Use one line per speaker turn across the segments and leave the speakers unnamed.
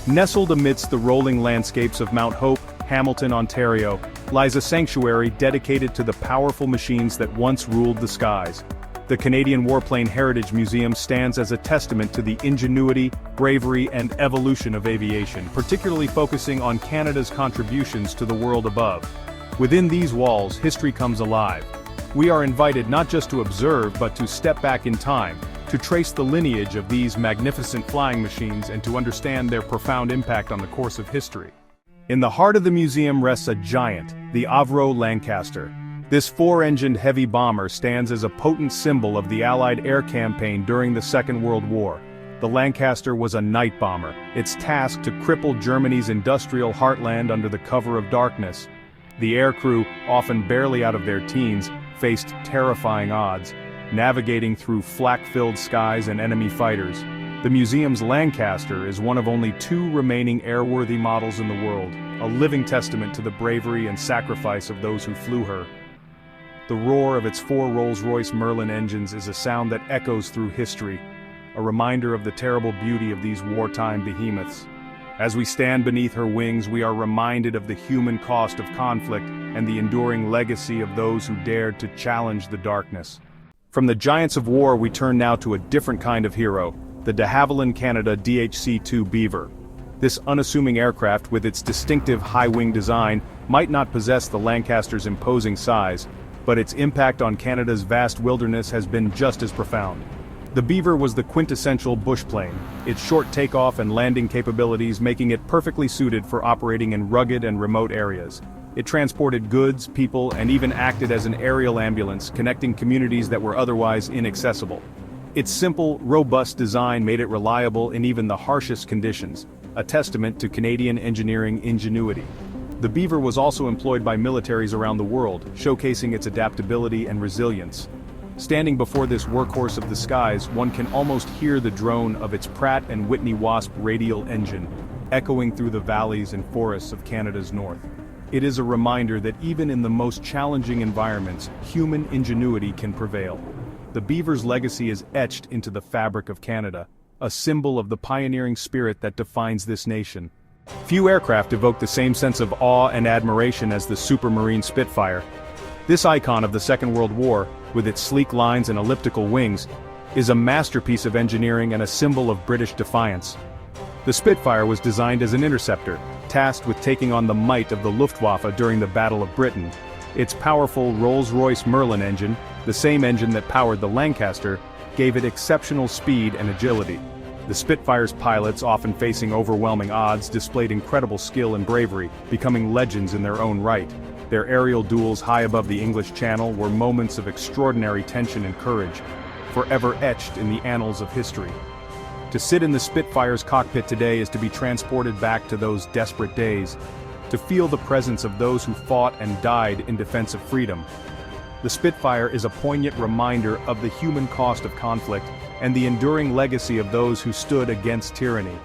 Nestled amidst the rolling landscapes of Mount Hope, Hamilton, Ontario, lies a sanctuary dedicated to the powerful machines that once ruled the skies. The Canadian Warplane Heritage Museum stands as a testament to the ingenuity, bravery, and evolution of aviation, particularly focusing on Canada's contributions to the world above. Within these walls, history comes alive. We are invited not just to observe but to step back in time, to trace the lineage of these magnificent flying machines and to understand their profound impact on the course of history. In the heart of the museum rests a giant, the Avro Lancaster. This four-engined heavy bomber stands as a potent symbol of the Allied air campaign during the Second World War. The Lancaster was a night bomber, its task to cripple Germany's industrial heartland under the cover of darkness. The aircrew, often barely out of their teens, faced terrifying odds, navigating through flak-filled skies and enemy fighters. The museum's Lancaster is one of only two remaining airworthy models in the world, a living testament to the bravery and sacrifice of those who flew her. The roar of its four Rolls-Royce Merlin engines is a sound that echoes through history, a reminder of the terrible beauty of these wartime behemoths. As we stand beneath her wings, we are reminded of the human cost of conflict and the enduring legacy of those who dared to challenge the darkness. From the giants of war, we turn now to a different kind of hero, the de Havilland Canada DHC-2 Beaver. This unassuming aircraft, with its distinctive high-wing design, might not possess the Lancaster's imposing size, but its impact on Canada's vast wilderness has been just as profound. The Beaver was the quintessential bush plane, its short takeoff and landing capabilities making it perfectly suited for operating in rugged and remote areas. It transported goods, people, and even acted as an aerial ambulance, connecting communities that were otherwise inaccessible. Its simple, robust design made it reliable in even the harshest conditions, a testament to Canadian engineering ingenuity. The Beaver was also employed by militaries around the world, showcasing its adaptability and resilience. Standing before this workhorse of the skies, one can almost hear the drone of its Pratt & Whitney Wasp radial engine, echoing through the valleys and forests of Canada's north. It is a reminder that even in the most challenging environments, human ingenuity can prevail. The Beaver's legacy is etched into the fabric of Canada, a symbol of the pioneering spirit that defines this nation. Few aircraft evoke the same sense of awe and admiration as the Supermarine Spitfire. This icon of the Second World War, with its sleek lines and elliptical wings, is a masterpiece of engineering and a symbol of British defiance. The Spitfire was designed as an interceptor, tasked with taking on the might of the Luftwaffe during the Battle of Britain. Its powerful Rolls-Royce Merlin engine, the same engine that powered the Lancaster, gave it exceptional speed and agility. The Spitfire's pilots, often facing overwhelming odds, displayed incredible skill and bravery, becoming legends in their own right. Their aerial duels high above the English Channel were moments of extraordinary tension and courage, forever etched in the annals of history. To sit in the Spitfire's cockpit today is to be transported back to those desperate days, to feel the presence of those who fought and died in defense of freedom. The Spitfire is a poignant reminder of the human cost of conflict and the enduring legacy of those who stood against tyranny.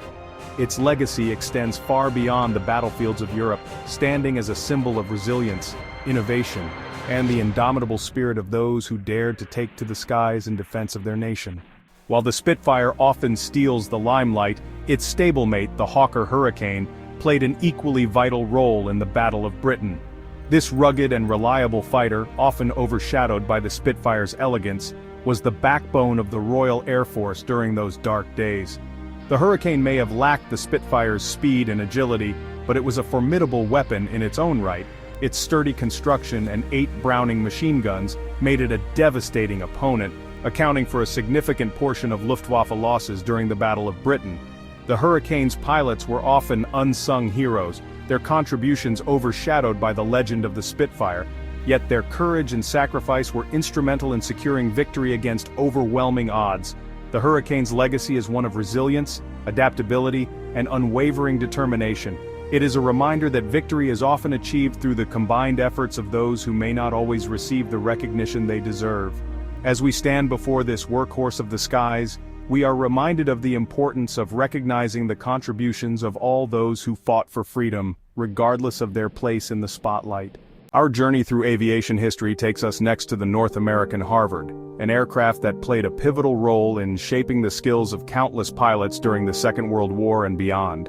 Its legacy extends far beyond the battlefields of Europe, standing as a symbol of resilience, innovation, and the indomitable spirit of those who dared to take to the skies in defense of their nation. While the Spitfire often steals the limelight, its stablemate, the Hawker Hurricane, played an equally vital role in the Battle of Britain. This rugged and reliable fighter, often overshadowed by the Spitfire's elegance, was the backbone of the Royal Air Force during those dark days. The Hurricane may have lacked the Spitfire's speed and agility, but it was a formidable weapon in its own right. Its sturdy construction and 8 Browning machine guns made it a devastating opponent, accounting for a significant portion of Luftwaffe losses during the Battle of Britain. The Hurricane's pilots were often unsung heroes, their contributions overshadowed by the legend of the Spitfire, yet their courage and sacrifice were instrumental in securing victory against overwhelming odds. The Hurricane's legacy is one of resilience, adaptability, and unwavering determination. It is a reminder that victory is often achieved through the combined efforts of those who may not always receive the recognition they deserve. As we stand before this workhorse of the skies, we are reminded of the importance of recognizing the contributions of all those who fought for freedom, regardless of their place in the spotlight. Our journey through aviation history takes us next to the North American Harvard, an aircraft that played a pivotal role in shaping the skills of countless pilots during the Second World War and beyond.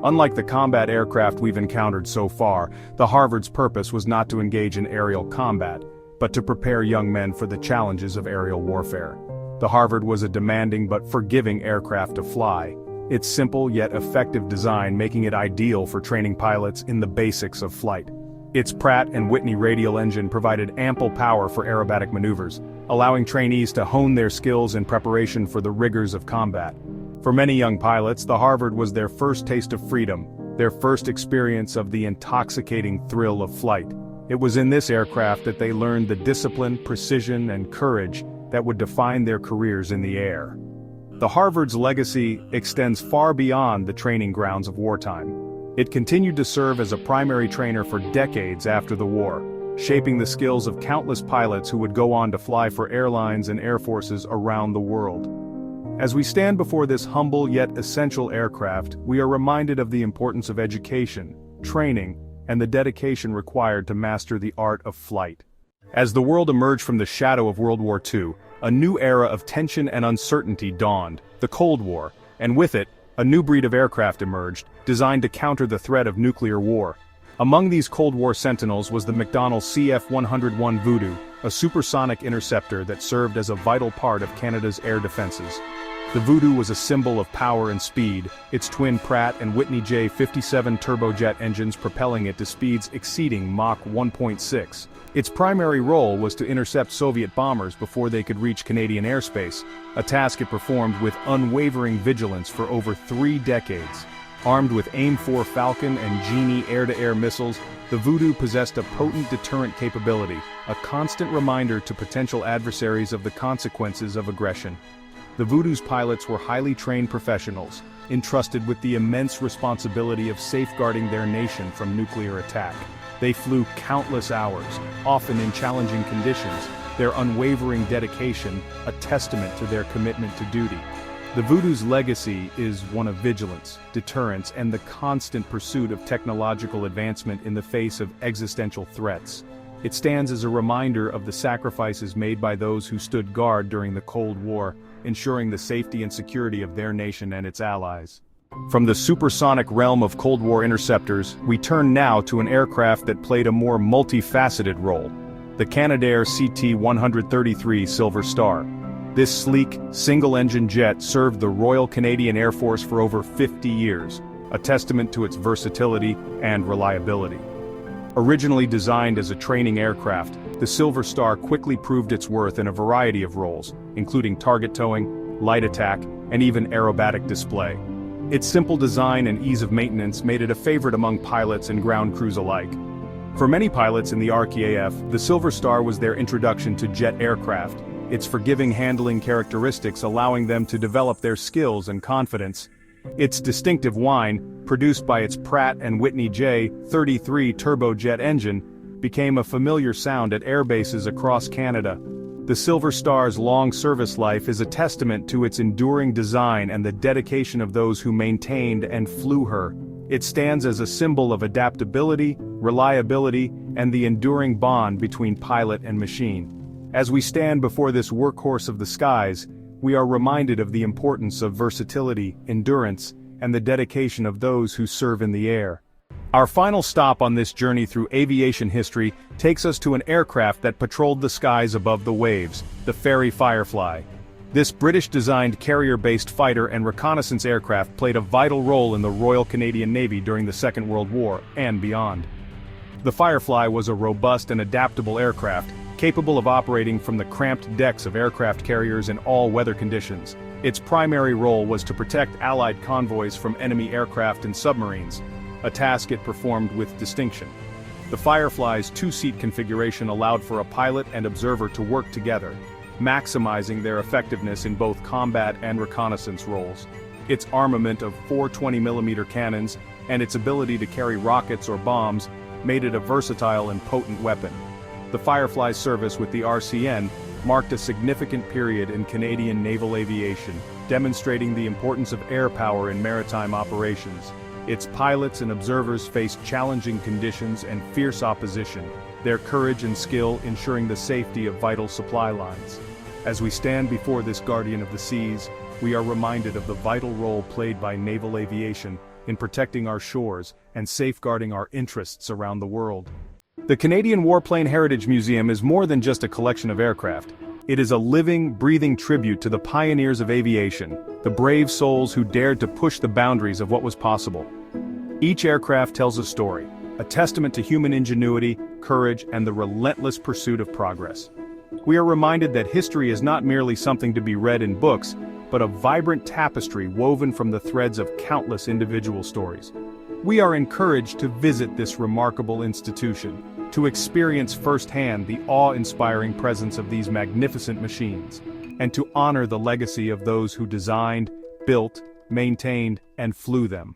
Unlike the combat aircraft we've encountered so far, the Harvard's purpose was not to engage in aerial combat, but to prepare young men for the challenges of aerial warfare. The Harvard was a demanding but forgiving aircraft to fly, its simple yet effective design making it ideal for training pilots in the basics of flight. Its Pratt & Whitney radial engine provided ample power for aerobatic maneuvers, allowing trainees to hone their skills in preparation for the rigors of combat. For many young pilots, the Harvard was their first taste of freedom, their first experience of the intoxicating thrill of flight. It was in this aircraft that they learned the discipline, precision, and courage that would define their careers in the air. The Harvard's legacy extends far beyond the training grounds of wartime. It continued to serve as a primary trainer for decades after the war, shaping the skills of countless pilots who would go on to fly for airlines and air forces around the world. As we stand before this humble yet essential aircraft, we are reminded of the importance of education, training, and the dedication required to master the art of flight. As the world emerged from the shadow of World War II, a new era of tension and uncertainty dawned, the Cold War, and with it, a new breed of aircraft emerged, designed to counter the threat of nuclear war. Among these Cold War sentinels was the McDonnell CF-101 Voodoo, a supersonic interceptor that served as a vital part of Canada's air defenses. The Voodoo was a symbol of power and speed, its twin Pratt & Whitney J57 turbojet engines propelling it to speeds exceeding Mach 1.6. Its primary role was to intercept Soviet bombers before they could reach Canadian airspace, a task it performed with unwavering vigilance for over 3 decades. Armed with AIM-4 Falcon and Genie air-to-air missiles, the Voodoo possessed a potent deterrent capability, a constant reminder to potential adversaries of the consequences of aggression. The Voodoo's pilots were highly trained professionals, entrusted with the immense responsibility of safeguarding their nation from nuclear attack. They flew countless hours, often in challenging conditions, their unwavering dedication a testament to their commitment to duty. The Voodoo's legacy is one of vigilance, deterrence, and the constant pursuit of technological advancement in the face of existential threats. It stands as a reminder of the sacrifices made by those who stood guard during the Cold War, ensuring the safety and security of their nation and its allies. From the supersonic realm of Cold War interceptors, we turn now to an aircraft that played a more multifaceted role, the Canadair CT-133 Silver Star. This sleek, single-engine jet served the Royal Canadian Air Force for over 50 years, a testament to its versatility and reliability. Originally designed as a training aircraft, the Silver Star quickly proved its worth in a variety of roles, including target towing, light attack, and even aerobatic display. Its simple design and ease of maintenance made it a favorite among pilots and ground crews alike. For many pilots in the RKAF, the Silver Star was their introduction to jet aircraft, its forgiving handling characteristics allowing them to develop their skills and confidence. Its distinctive whine, produced by its Pratt & Whitney J33 turbojet engine, became a familiar sound at airbases across Canada. The Silver Star's long service life is a testament to its enduring design and the dedication of those who maintained and flew her. It stands as a symbol of adaptability, reliability, and the enduring bond between pilot and machine. As we stand before this workhorse of the skies, we are reminded of the importance of versatility, endurance, and the dedication of those who serve in the air. Our final stop on this journey through aviation history takes us to an aircraft that patrolled the skies above the waves, the Fairey Firefly. This British-designed carrier-based fighter and reconnaissance aircraft played a vital role in the Royal Canadian Navy during the Second World War and beyond. The Firefly was a robust and adaptable aircraft, capable of operating from the cramped decks of aircraft carriers in all weather conditions. Its primary role was to protect Allied convoys from enemy aircraft and submarines, a task it performed with distinction. The Firefly's 2-seat configuration allowed for a pilot and observer to work together, maximizing their effectiveness in both combat and reconnaissance roles. Its armament of 4 20mm cannons and its ability to carry rockets or bombs made it a versatile and potent weapon. The Firefly's service with the RCN marked a significant period in Canadian naval aviation, demonstrating the importance of air power in maritime operations. Its pilots and observers faced challenging conditions and fierce opposition, their courage and skill ensuring the safety of vital supply lines. As we stand before this guardian of the seas, we are reminded of the vital role played by naval aviation in protecting our shores and safeguarding our interests around the world. The Canadian Warplane Heritage Museum is more than just a collection of aircraft. It is a living, breathing tribute to the pioneers of aviation, the brave souls who dared to push the boundaries of what was possible. Each aircraft tells a story, a testament to human ingenuity, courage, and the relentless pursuit of progress. We are reminded that history is not merely something to be read in books, but a vibrant tapestry woven from the threads of countless individual stories. We are encouraged to visit this remarkable institution, to experience firsthand the awe-inspiring presence of these magnificent machines, and to honor the legacy of those who designed, built, maintained, and flew them.